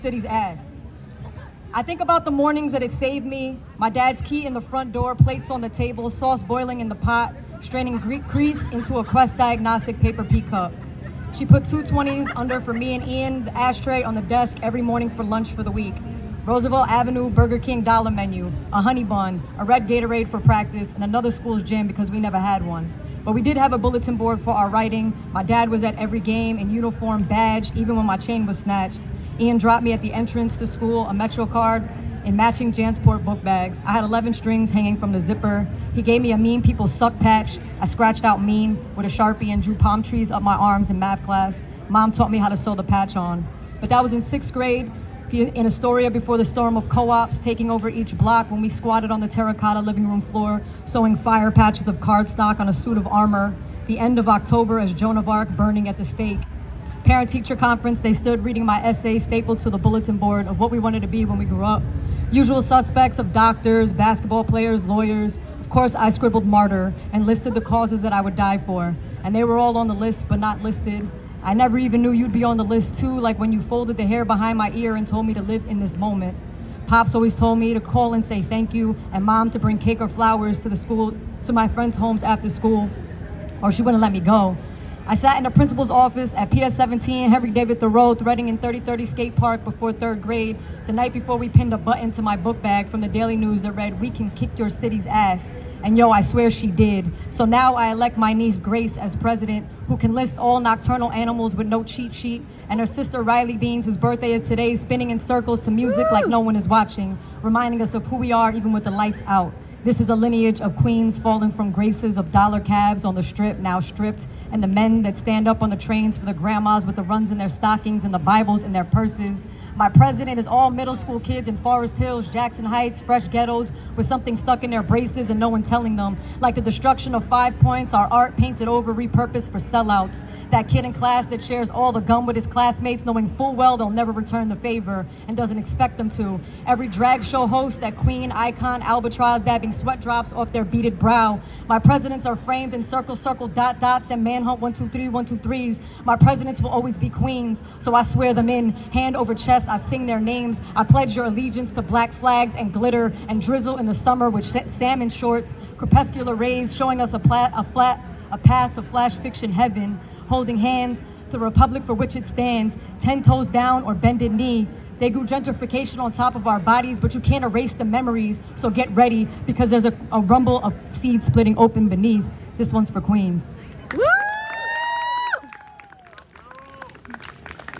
city's ass. I think about the mornings that it saved me, my dad's key in the front door, plates on the table, sauce boiling in the pot, straining grease into a Quest Diagnostic paper pea cup. She put 220s under for me and Ian, the ashtray on the desk every morning for lunch for the week. Roosevelt Avenue Burger King dollar menu, a honey bun, a red Gatorade for practice, and another school's gym because we never had one. But we did have a bulletin board for our writing. My dad was at every game in uniform, badge, even when my chain was snatched. Ian dropped me at the entrance to school, a Metro card, in matching Jansport book bags. I had 11 strings hanging from the zipper. He gave me a Mean People Suck patch. I scratched out mean with a Sharpie and drew palm trees up my arms in math class. Mom taught me how to sew the patch on. But that was in 6th grade, in Astoria before the storm of co-ops taking over each block when we squatted on the terracotta living room floor, sewing fire patches of cardstock on a suit of armor. The end of October as Joan of Arc burning at the stake. Parent-teacher conference, they stood reading my essay stapled to the bulletin board of what we wanted to be when we grew up. Usual suspects of doctors, basketball players, lawyers. Of course, I scribbled martyr and listed the causes that I would die for. And they were all on the list, but not listed. I never even knew you'd be on the list too, like when you folded the hair behind my ear and told me to live in this moment. Pops always told me to call and say thank you, and Mom to bring cake or flowers to the school, to my friends' homes after school, or she wouldn't let me go. I sat in the principal's office at PS 17, Henry David Thoreau, threading in 3030 skate park before 3rd grade, the night before we pinned a button to my book bag from the Daily News that read, "We can kick your city's ass." And yo, I swear she did. So now I elect my niece Grace as president, who can list all nocturnal animals with no cheat sheet, and her sister Riley Beans, whose birthday is today, spinning in circles to music like no one is watching, reminding us of who we are even with the lights out. This is a lineage of queens fallen from graces of dollar cabs on the strip, now stripped, and the men that stand up on the trains for the grandmas with the runs in their stockings and the Bibles in their purses. My president is all middle school kids in Forest Hills, Jackson Heights, fresh ghettos with something stuck in their braces and no one telling them. Like the destruction of 5 points, our art painted over, repurposed for sellouts. That kid in class that shares all the gum with his classmates, knowing full well they'll never return the favor and doesn't expect them to. Every drag show host, that queen, icon, albatross, dabbing sweat drops off their beaded brow. My presidents are framed in circle, circle, dot, dots, and manhunt 1, 2, 3, 1, 2, 3s. My presidents will always be queens, so I swear them in, hand over chest, I sing their names. I pledge your allegiance to black flags and glitter and drizzle in the summer with salmon shorts, crepuscular rays showing us a path to flash fiction heaven, holding hands, the republic for which it stands, 10 toes down or bended knee. They grew gentrification on top of our bodies, but you can't erase the memories, so get ready because there's a rumble of seeds splitting open beneath. This one's for Queens.